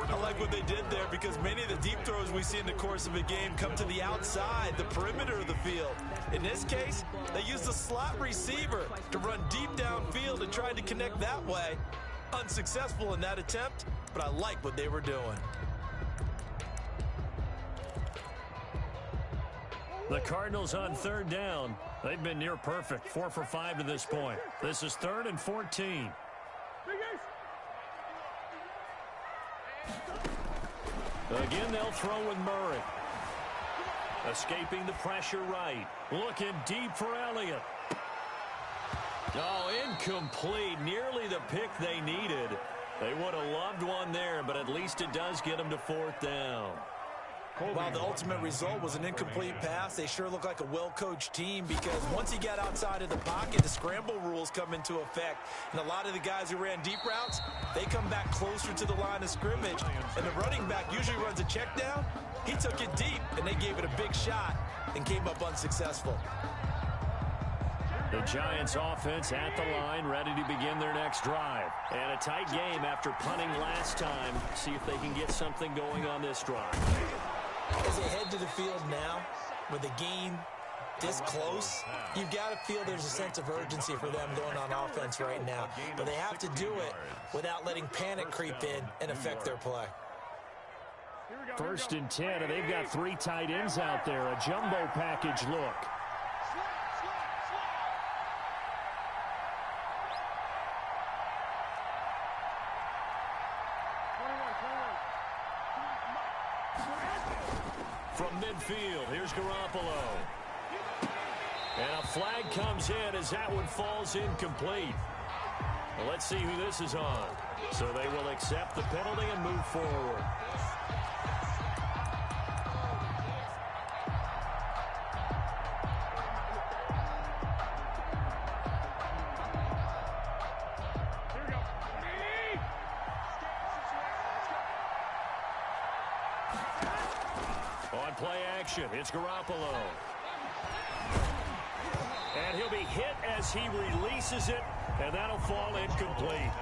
I like what they did there because many of the deep throws we see in the course of a game come to the outside, the perimeter of the field. In this case, they used a slot receiver to run deep downfield and tried to connect that way. Unsuccessful in that attempt, but I like what they were doing. The Cardinals on 3rd down. They've been near perfect, 4 for 5 to this point. This is 3rd and 14. Again, they'll throw with Murray. Escaping the pressure right. Looking deep for Elliott. Oh, incomplete. Nearly the pick they needed. They would have loved one there, but at least it does get them to 4th down. While the ultimate result was an incomplete pass, they sure look like a well-coached team because once he got outside of the pocket, the scramble rules come into effect. And a lot of the guys who ran deep routes, they come back closer to the line of scrimmage. And the running back usually runs a check down. He took it deep, and they gave it a big shot and came up unsuccessful. The Giants offense at the line, ready to begin their next drive. And a tight game after punting last time. See if they can get something going on this drive. As they head to the field now, with a game this close, you've got to feel there's a sense of urgency for them going on offense right now. But they have to do it without letting panic creep in and affect their play. 1st and 10, and they've got 3 tight ends out there. A jumbo package look. From midfield, here's Garoppolo. And a flag comes in as that one falls incomplete. Well, let's see who this is on. So they will accept the penalty and move forward. On play action, it's Garoppolo. And he'll be hit as he releases it, and that'll fall incomplete.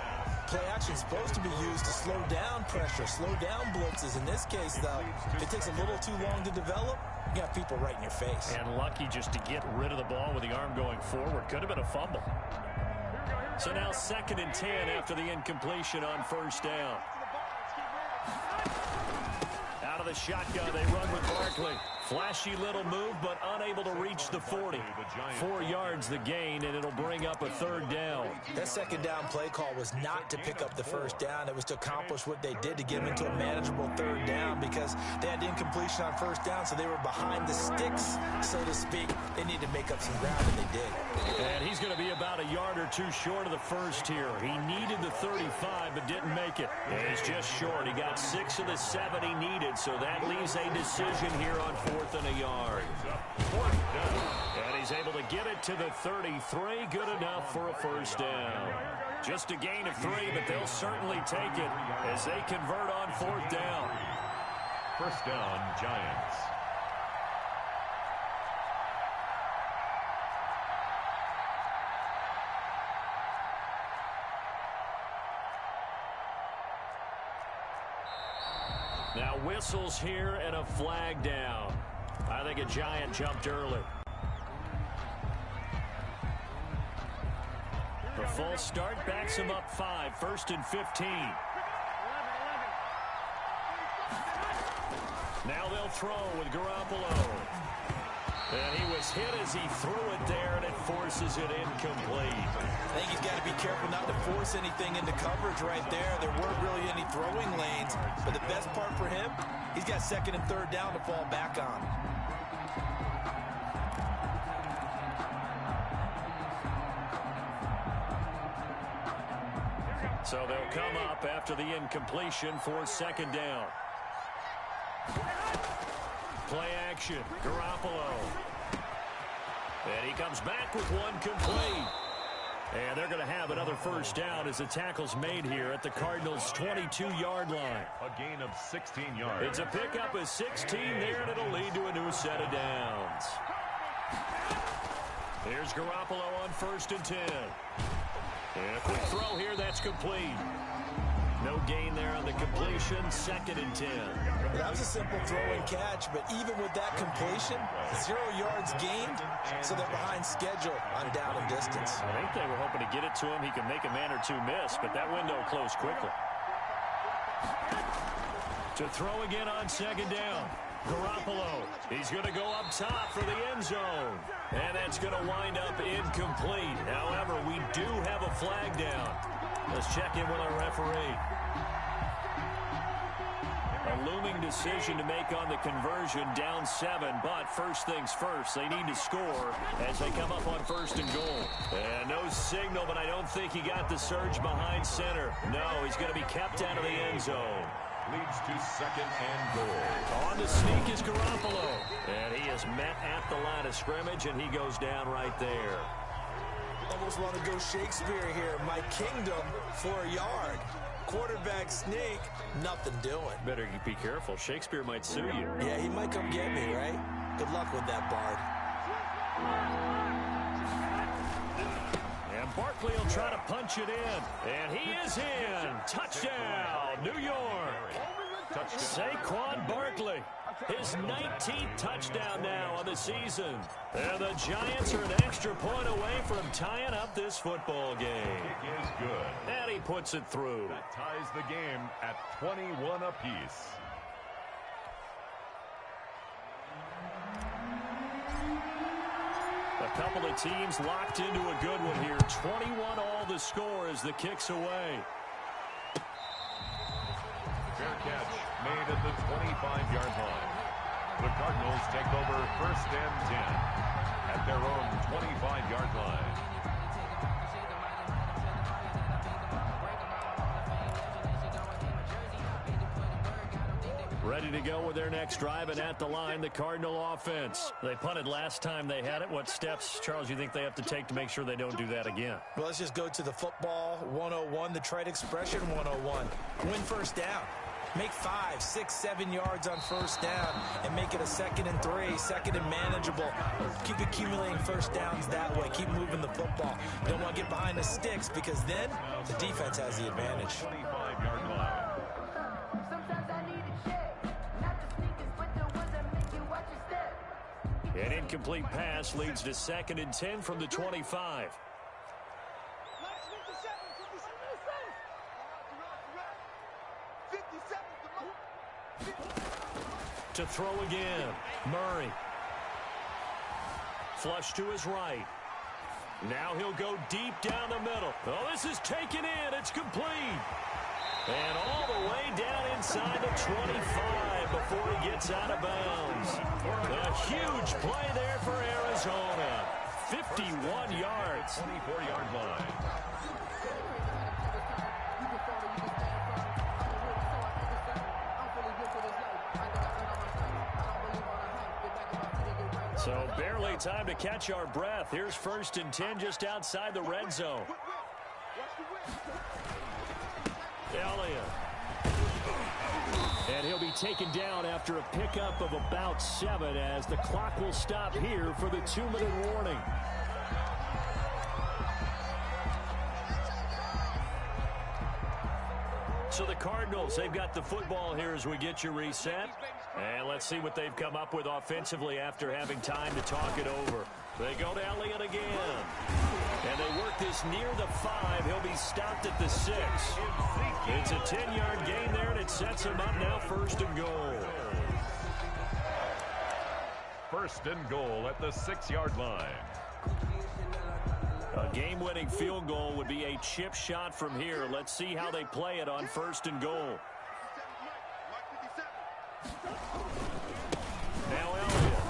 Play action is supposed to be used to slow down pressure, slow down blitzes. In this case, though, if it takes a little too long to develop, you got people right in your face. And lucky just to get rid of the ball with the arm going forward. Could have been a fumble. So now 2nd and 10 after the incompletion on 1st down. Out of the shotgun, they run with Barkley. Flashy little move, but unable to reach the 40. 4 yards the gain, and it'll bring up a 3rd down. That 2nd down play call was not to pick up the 1st down. It was to accomplish what they did to get them into a manageable 3rd down because they had incompletion on 1st down, so they were behind the sticks, so to speak. They needed to make up some ground, and they did. And he's going to be about a yard or 2 short of the 1st here. He needed the 35, but didn't make it. And he's just short. He got 6 of the 7 he needed, so that leaves a decision here on 4th and a yard. And he's able to get it to the 33. Good enough for a 1st down. Just a gain of 3, but they'll certainly take it as they convert on 4th down. 1st down, Giants. Now whistles here and a flag down. I think a Giant jumped early. The false start backs him up 5. 1st and 15. Now they'll throw with Garoppolo. And he was hit as he threw it there, and it forces it incomplete. I think he's got to be careful not to force anything into coverage right there. There weren't really any throwing lanes, but the best part for him, he's got 2nd and 3rd down to fall back on. So they'll come up after the incompletion for 2nd down. Play action, Garoppolo. And he comes back with one complete. And they're going to have another 1st down as the tackle's made here at the Cardinals' 22-yard line. A gain of 16 yards. It's a pickup of 16 there, and it'll lead to a new set of downs. Here's Garoppolo on 1st and 10. And a quick throw here, that's complete. No gain there on the completion, 2nd and 10. Well, that was a simple throw and catch, but even with that completion, 0 yards gained, so they're behind schedule on down and distance. I think they were hoping to get it to him. He can make a man or 2 miss, but that window closed quickly. To throw again on 2nd down. Garoppolo, he's going to go up top for the end zone. And that's going to wind up incomplete. However, we do have a flag down. Let's check in with our referee. A looming decision to make on the conversion, down 7, but first things first, they need to score as they come up on 1st and goal. And no signal, but I don't think he got the surge behind center. No, he's going to be kept out of the end zone. Leads to 2nd and goal. On the sneak is Garoppolo. And he is met at the line of scrimmage, and he goes down right there. Almost want to go Shakespeare here. My kingdom for a yard. Quarterback sneak, nothing doing. Better be careful. Shakespeare might sue you. Yeah, he might come get me, right? Good luck with that, Bard. And Barkley will try to punch it in. And he is in. Touchdown, New York. Saquon Barkley. His 19th touchdown now on the season. And the Giants are an extra point away from tying up this football game. Kick is good. And he puts it through. That ties the game at 21 apiece. A couple of teams locked into a good one here. 21 all the score as the kick's away. Fair catch made at the 25-yard line. The Cardinals take over 1st and 10 at their own 25-yard line. Ready to go with their next drive, and at the line, the Cardinal offense. They punted last time they had it. What steps, Charles, you think they have to take to make sure they don't do that again? Well, let's just go to the football 101, the trade expression 101. Win first down. Make 5, 6, 7 yards on first down and make it a 2nd and 3, 2nd and manageable. Keep accumulating first downs that way. Keep moving the football. Don't want to get behind the sticks because then the defense has the advantage. 25-yard line. An incomplete pass leads to 2nd and 10 from the 25. To throw again, Murray. Flush to his right. Now he'll go deep down the middle. Oh, this is taken in. It's complete. And all the way down inside the 25 before he gets out of bounds. A huge play there for Arizona. 51 yards. 24-yard line. So barely time to catch our breath. Here's 1st and 10 just outside the red zone. Elliott. And he'll be taken down after a pickup of about 7 as the clock will stop here for the 2-minute warning. So the Cardinals, they've got the football here as we get you reset. And let's see what they've come up with offensively after having time to talk it over. They go to Elliott again. And they work this near the 5. He'll be stopped at the 6. It's a 10-yard gain there, and it sets him up now 1st and goal. 1st and goal at the 6-yard line. A game-winning field goal would be a chip shot from here. Let's see how they play it on 1st and goal. Now Elliott.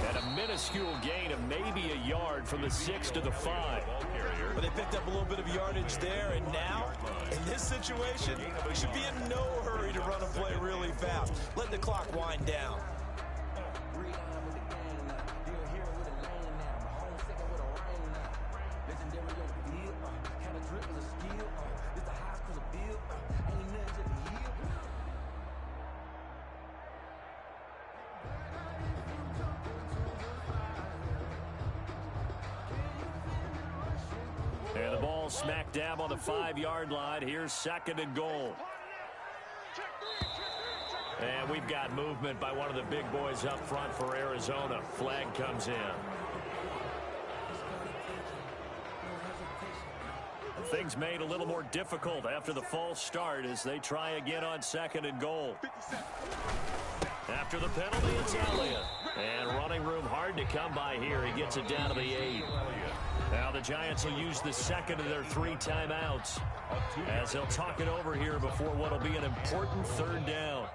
At a minuscule gain of maybe a yard from the 6 to the 5. But they picked up a little bit of yardage there, and now, in this situation, we should be in no hurry to run a play really fast. Let the clock wind down. And the ball smack dab on the 5-yard line. Here's 2nd and goal. And we've got movement by one of the big boys up front for Arizona. Flag comes in. Things made a little more difficult after the false start as they try again on 2nd and goal. After the penalty, it's Elliott. And running room hard to come by here. He gets it down to the 8. Now the Giants will use the 2nd of their 3 timeouts as they'll talk it over here before what will be an important 3rd down.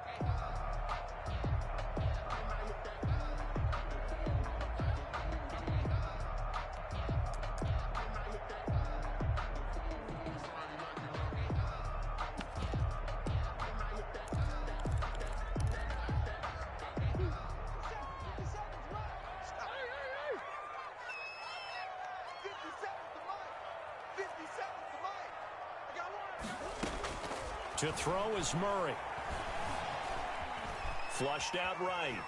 To throw is Murray. Flushed out right.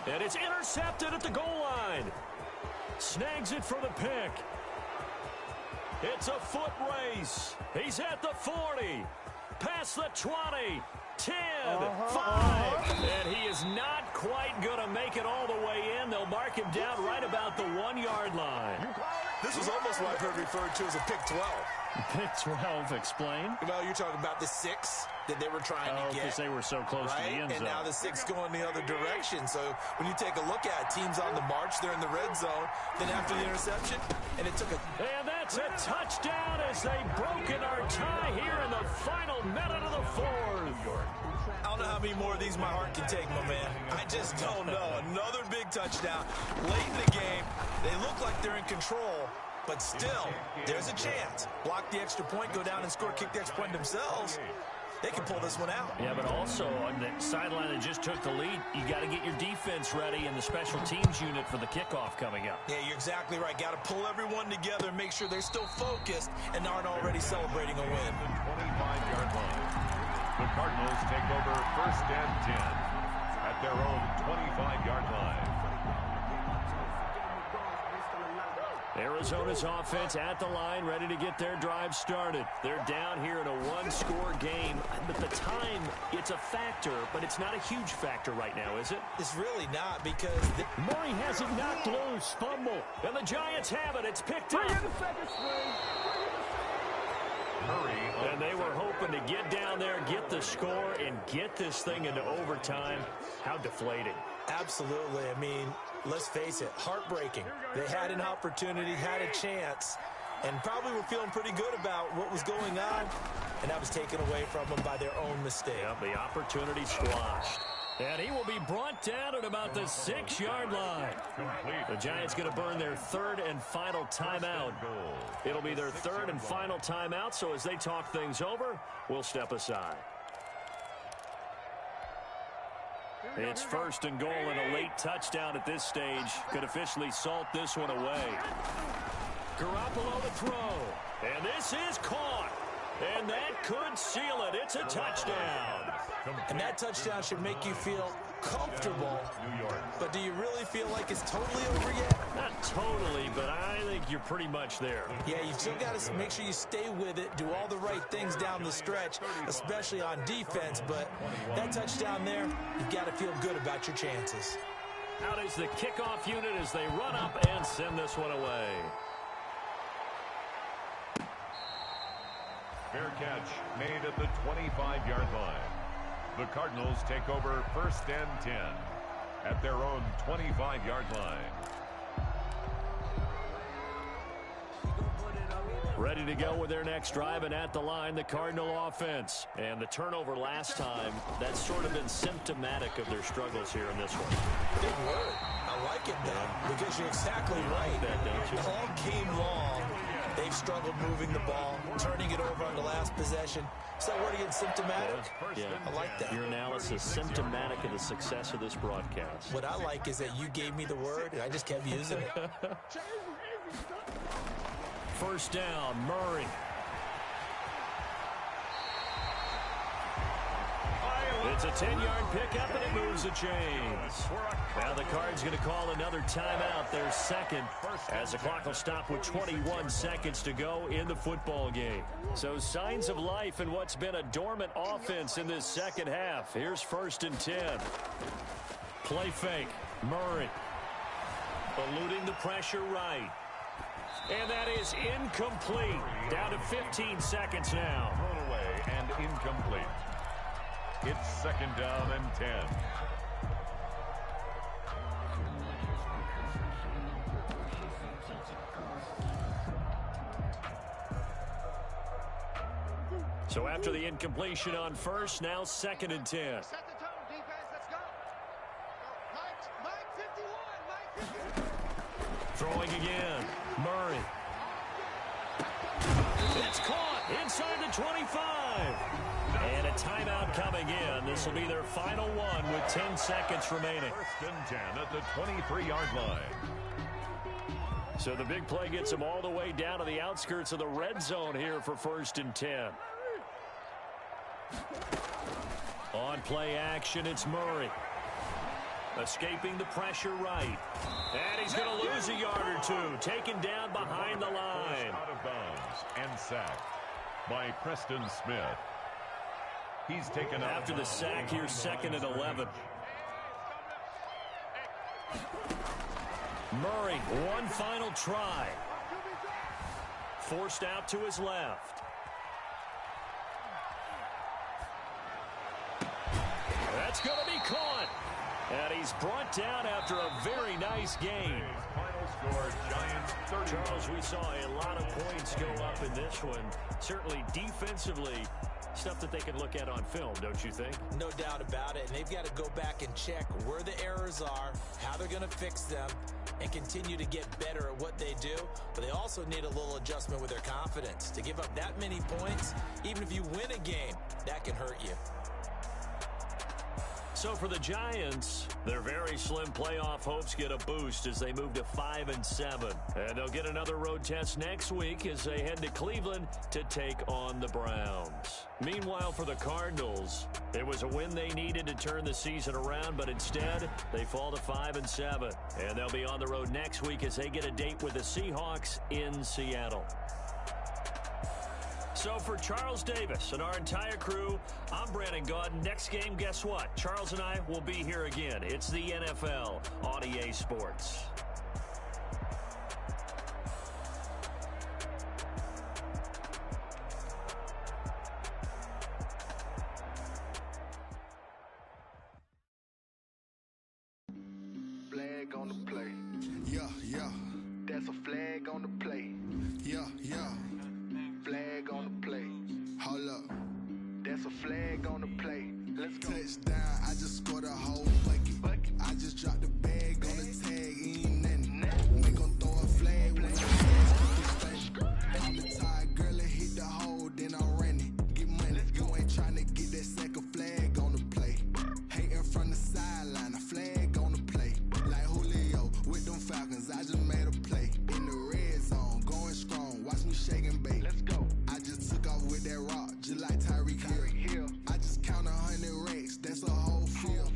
And it's intercepted at the goal line. Snags it for the pick. It's a foot race. He's at the 40. Past the 20. 10. 5. And he is not quite going to make it all the way in. They'll mark him down right about the 1-yard line. This was almost what I've heard referred to as a pick 12. Pick 12, explain. Well, you're talking about the 6 that they were trying to get. Because they were so close to the end zone. And now the 6 going the other direction. So when you take a look at teams on the march, they're in the red zone. Then after the interception, and it took a... And that's a touchdown as they've broken our tie here in the final minute of the 4th. I don't know how many more of these my heart can take, my man. I just don't know. Another big touchdown late in the game. They look like they're in control. But still, there's a chance. Block the extra point, go down and score, kick the extra point themselves. They can pull this one out. Yeah, but also on the sideline that just took the lead, you got to get your defense ready and the special teams unit for the kickoff coming up. Yeah, you're exactly right. Got to pull everyone together and make sure they're still focused and aren't already celebrating a win. 25-yard line. The Cardinals take over 1st and 10 at their own 25-yard line. Arizona's offense at the line, ready to get their drive started. They're down here in a 1-score game, but the time, it's a factor, but it's not a huge factor right now, is it? It's really not because... Murray has it knocked loose, fumble, and the Giants have it. It's picked up. And they were hoping to get down there, get the score, and get this thing into overtime. How deflating. Absolutely. I mean, let's face it, heartbreaking. They had an opportunity, had a chance, and probably were feeling pretty good about what was going on, and that was taken away from them by their own mistake. Yep, the opportunity squashed. And he will be brought down at about the 6-yard line. The Giants going to burn their 3rd and final timeout. It'll be their 3rd and final timeout, so as they talk things over, we'll step aside. It's 1st and goal and a late touchdown at this stage. Could officially salt this one away. Garoppolo to throw. And this is caught. And that could seal it. It's a touchdown. And that touchdown should make you feel comfortable. But do you really feel like it's totally over yet? Not totally, but I think you're pretty much there. Yeah, you've still got to make sure you stay with it, do all the right things down the stretch, especially on defense. But that touchdown there, you've got to feel good about your chances. Out is the kickoff unit as they run up and send this one away. Fair catch made at the 25-yard line. The Cardinals take over 1st and 10 at their own 25-yard line. Ready to go with their next drive, and at the line, the Cardinal offense. And the turnover last time, that's sort of been symptomatic of their struggles here in this one. Big word. I like it, though, because you're exactly right. That, don't you? All game long, they've struggled moving the ball, turning it over on the last possession. Is that word again, symptomatic? Yeah. I like that. Your analysis, symptomatic of the success of this broadcast. What I like is that you gave me the word, and I just kept using it. 1st down, Murray. It's a 10-yard pickup, and it moves the chains. Now the Cards going to call another timeout, their 2nd, as the clock will stop with 21 seconds to go in the football game. So signs of life in what's been a dormant offense in this second half. Here's 1st and 10. Play fake, Murray. Eluding the pressure right. And that is incomplete. Down to 15 seconds now. Thrown away and incomplete. It's 2nd down and 10. So after the incompletion on 1st, now 2nd and 10. Set the tone, defense. Let's go. Mike 51. Throwing again. Murray. It's caught inside the 25. And a timeout coming in. This will be their final one with 10 seconds remaining. 1st and 10 at the 23-yard line. So the big play gets them all the way down to the outskirts of the red zone here for 1st and 10. On play action, it's Murray. Escaping the pressure right. And he's going to lose a yard or two. Taken down behind the line. Out of bounds and sacked by Preston Smith. He's taken out after the sack here, 2nd and 11. Murray, one final try. Forced out to his left. That's going to be caught. And he's brought down after a very nice game. Final score, Giants 30. Charles, we saw a lot of points go up in this one. Certainly defensively, stuff that they can look at on film, don't you think? No doubt about it. And they've got to go back and check where the errors are, how they're going to fix them, and continue to get better at what they do. But they also need a little adjustment with their confidence. To give up that many points, even if you win a game, that can hurt you. So for the Giants, their very slim playoff hopes get a boost as they move to 5-7. And they'll get another road test next week as they head to Cleveland to take on the Browns. Meanwhile, for the Cardinals, it was a win they needed to turn the season around, but instead they fall to 5-7. And they'll be on the road next week as they get a date with the Seahawks in Seattle. So for Charles Davis and our entire crew, I'm Brandon Gaudin. Next game, guess what? Charles and I will be here again. It's the NFL on EA Sports. Flag on the play. Yeah, yeah. That's a flag on the play. Yeah, yeah. Flag on the play. Hold up. That's a flag on the play. Let's go. Touchdown. I just scored a whole bucket. I just dropped the bag on the tag. Ain't nothing. Make 'em throw a flag when the flag call me tired, girl, and hit the hole, then I'm running. Get money. You ain't trying to get that second flag on the play. Hating from the sideline. A flag on the play. Like Julio with them Falcons. I just made a play. In the red zone. Going strong. Watch me shake and bake. Let's go. I just took off with that rock, just like Tyreek Hill. I just count 100 racks, that's a whole field.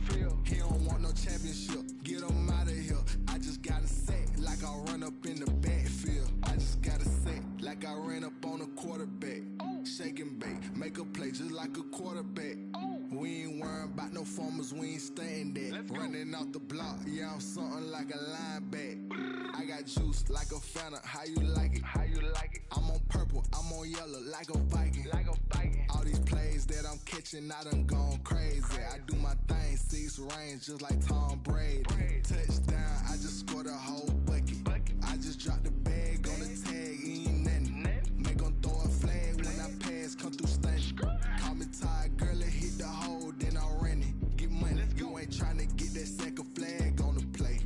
He don't want no championship, get him out of here. I just got a sack, like I run up in the backfield. I just got a sack, like I ran up on a quarterback. Shake and bake, make a play just like a quarterback. We ain't worrying about no formers, we ain't staying there. Running off the block, yeah, I'm something like a linebacker. I got juice like a Fanta, how you like it? How you like it? I'm on purple, I'm on yellow, like a Viking. Like a Viking. All these plays that I'm catching, I done gone crazy. I do my thing, 6 range, just like Tom Brady. Touchdown, I just scored a whole bucket. I just dropped the bag on the tag, ain't nothing. Make 'em throw a flag when I pass, come through stunning. Call me tired, girl, and hit the hole, then I'm running. Get money, you ain't trying to get that second flag on the play.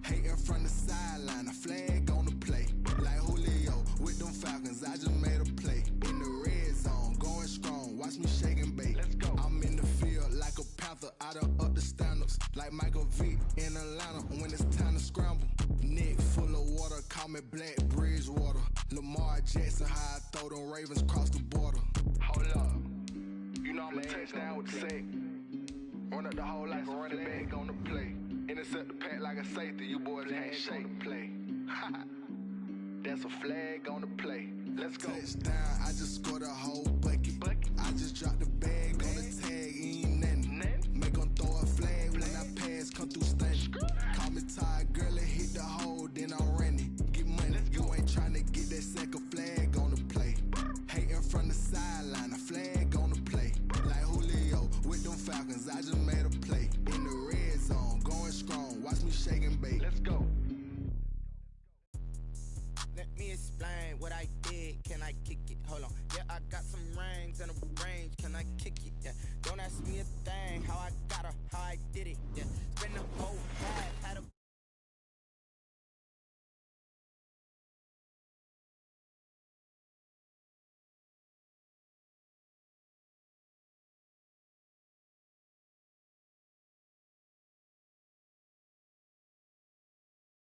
Hating from the sideline, a flag on the play. Like Julio with them Falcons, I just made a play. In the red zone, going strong, watch me shake and bake. Let's go. I'm in the field like a Panther, I done up the standards. Like Michael Vick in Atlanta when it's time to scramble. Neck full of water, call me Black Bridgewater. Lamar Jackson, how I throw them Ravens across the border. Hold up. You know I'm a touchdown with the sack. Run up the hole like a running back on the play. Intercept the pack like a safety. You boys ain't shake the play. That's a flag on the play. Let's go. Touchdown. I just scored a whole bucket. I just dropped the bag on the tag. Ain't nothing. Make 'em throw a flag when I pass. Come through stunning. Call me tired, girl, and hit the hole. Then I'm running. Get money. You ain't trying to get that second flag on the play. Hating from the sideline. A flag on the play. Like Julio with them Falcons. I just